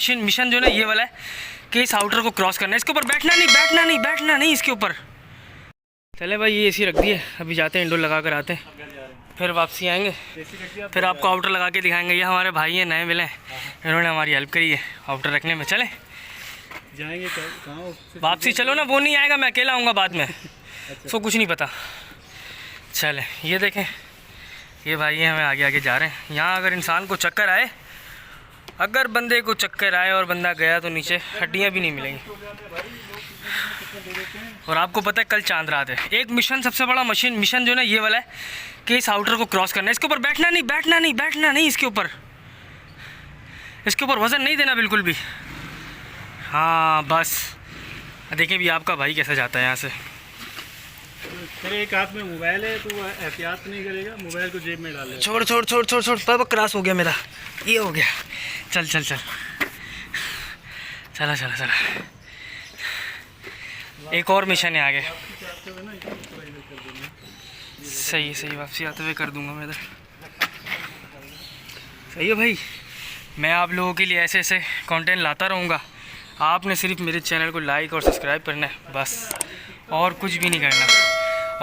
Mission जो है ना ये वाला है कि इस आउटर को क्रॉस करना है, इसके ऊपर बैठना नहीं इसके ऊपर। चले भाई ये एसी रख दिए, अभी जाते हैं इंडोर लगा कर आते हैं, फिर वापसी आएंगे, फिर आपको आउटर लगा के दिखाएंगे। ये हमारे भाई हैं, नए मिले हैं, इन्होंने हमारी हेल्प करी है आउटर रखने में। चले जाएंगे कहाँ वापसी? चलो ना, वो नहीं आएगा, मैं अकेला आऊँगा बाद में। उसको कुछ नहीं पता। चले ये देखें, ये भाई हैं, हमें आगे आगे जा रहे हैं। यहाँ अगर इंसान को चक्कर आए, अगर बंदे को चक्कर आए और बंदा गया तो नीचे हड्डियाँ भी नहीं मिलेंगी। और आपको पता है कल चांद रात है। एक मिशन, सबसे बड़ा मिशन जो है ना ये वाला है कि इस आउटर को क्रॉस करना है, इसके ऊपर बैठना नहीं इसके ऊपर वज़न नहीं देना बिल्कुल भी। हाँ बस देखिए भी आपका भाई कैसे जाता है यहाँ से। तेरे एक हाथ में मोबाइल है तो एहतियात नहीं करेगा, मोबाइल को जेब में डाल ले। छोड़ बाबा, क्रॉस हो गया मेरा, ये हो गया। चल चला एक और मिशन है आगे। सही वापसी आते हुए कर दूंगा मैं इधर। सही है भाई, मैं आप लोगों के लिए ऐसे कंटेंट लाता रहूँगा। आपने सिर्फ मेरे चैनल को लाइक और सब्सक्राइब करना है बस, और कुछ भी नहीं करना।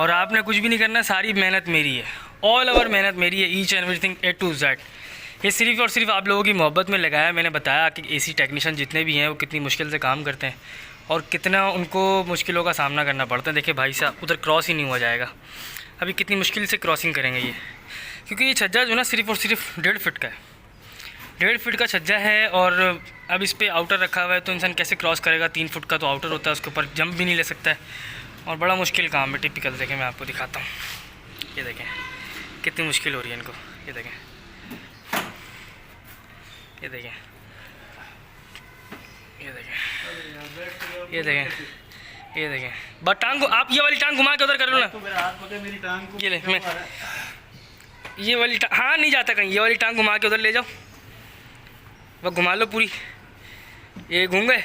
और आपने कुछ भी नहीं करना, सारी मेहनत मेरी है, ऑल ओवर मेहनत मेरी है, each and everything A to Z। ये सिर्फ और सिर्फ आप लोगों की मोहब्बत में लगाया। मैंने बताया कि एसी टेक्नीशियन जितने भी हैं वो कितनी मुश्किल से काम करते हैं और कितना उनको मुश्किलों का सामना करना पड़ता है। देखिए भाई साहब, उधर क्रॉस ही नहीं हुआ जाएगा, अभी कितनी मुश्किल से क्रॉसिंग करेंगे ये, क्योंकि ये छज्जा जो ना सिर्फ और सिर्फ 1.5 फीट का है, 1.5 फीट का छज्जा है। और अब इस पर आउटर रखा हुआ है तो इंसान कैसे क्रॉस करेगा? 3 फुट का तो आउटर होता है, उसके ऊपर जंप भी नहीं ले सकता है, और बड़ा मुश्किल काम है। टिपिकल देखें, मैं आपको दिखाता हूँ, ये देखें कितनी मुश्किल हो रही है इनको। ये देखें बस टांग को आप ये वाली टांग घुमा के उधर कर लो ना। मेरा हाथ पकड़ मेरी टांग को। ये ले, मैं ये वाली टांग, हाँ नहीं जाता कहीं, ये वाली टांग घुमा के उधर ले जाओ, वह घुमा लो पूरी, ये घूम गए,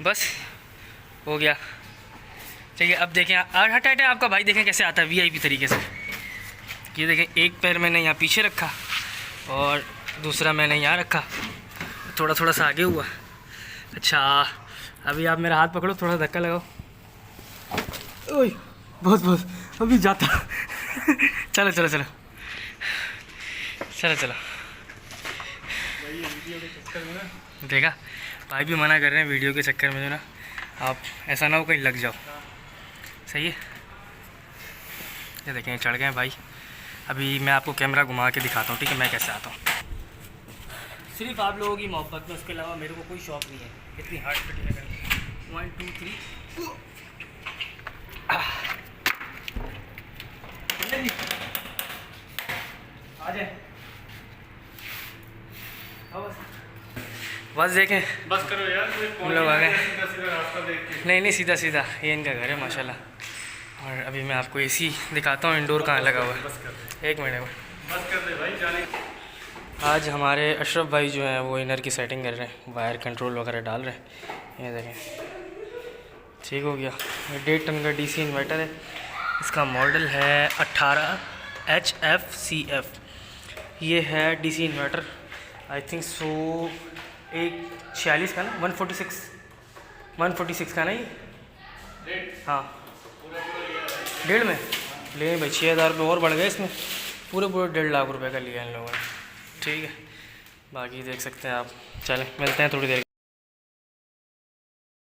बस हो गया। चलिए अब देखें, हट आपका भाई देखें कैसे आता है VIP तरीके से। ये देखें, एक पैर मैंने यहाँ पीछे रखा और दूसरा मैंने यहाँ रखा, थोड़ा सा आगे हुआ। अच्छा अभी आप मेरा हाथ पकड़ो, थोड़ा धक्का लगाओ। ओए बस अभी जाता। चलो देखा, भाई भी मना कर रहे हैं वीडियो के चक्कर में जो ना, आप ऐसा ना हो कहीं लग जाओ। सही है, ये देखें चढ़ गए भाई। अभी मैं आपको कैमरा घुमा के दिखाता हूँ, ठीक है, मैं कैसे आता हूँ। सिर्फ आप लोगों की मोहब्बत में, उसके अलावा मेरे को कोई शौक नहीं है इतनी हार्ड फिटिंग करनी। 1 2 3 आ जाए, बस देखें, बस करो यार, हम लोग आ गए। सीधा रास्ता देख के। नहीं सीधा ये इनका घर है माशाल्लाह। और अभी मैं आपको AC दिखाता हूँ, इंडोर कहाँ लगा हुआ है। एक मिनट बस कर दे भाई, जाने। आज हमारे अशरफ भाई जो हैं वो इनर की सेटिंग कर रहे हैं, वायर कंट्रोल वगैरह डाल रहे हैं। ये देखें ठीक हो गया। 1.5 टन का DC इन्वर्टर है, इसका मॉडल है 18 HFCF। ये है DC inverter, I think so 146 का ना, 146 का ना ये। हाँ 1.5 में ले भाई, 6,000 रुपये और बढ़ गए इसमें, पूरे 1.5 लाख रुपए का लिया इन लोगों ने। ठीक है, बाकी देख सकते हैं आप। चलें मिलते हैं थोड़ी देर के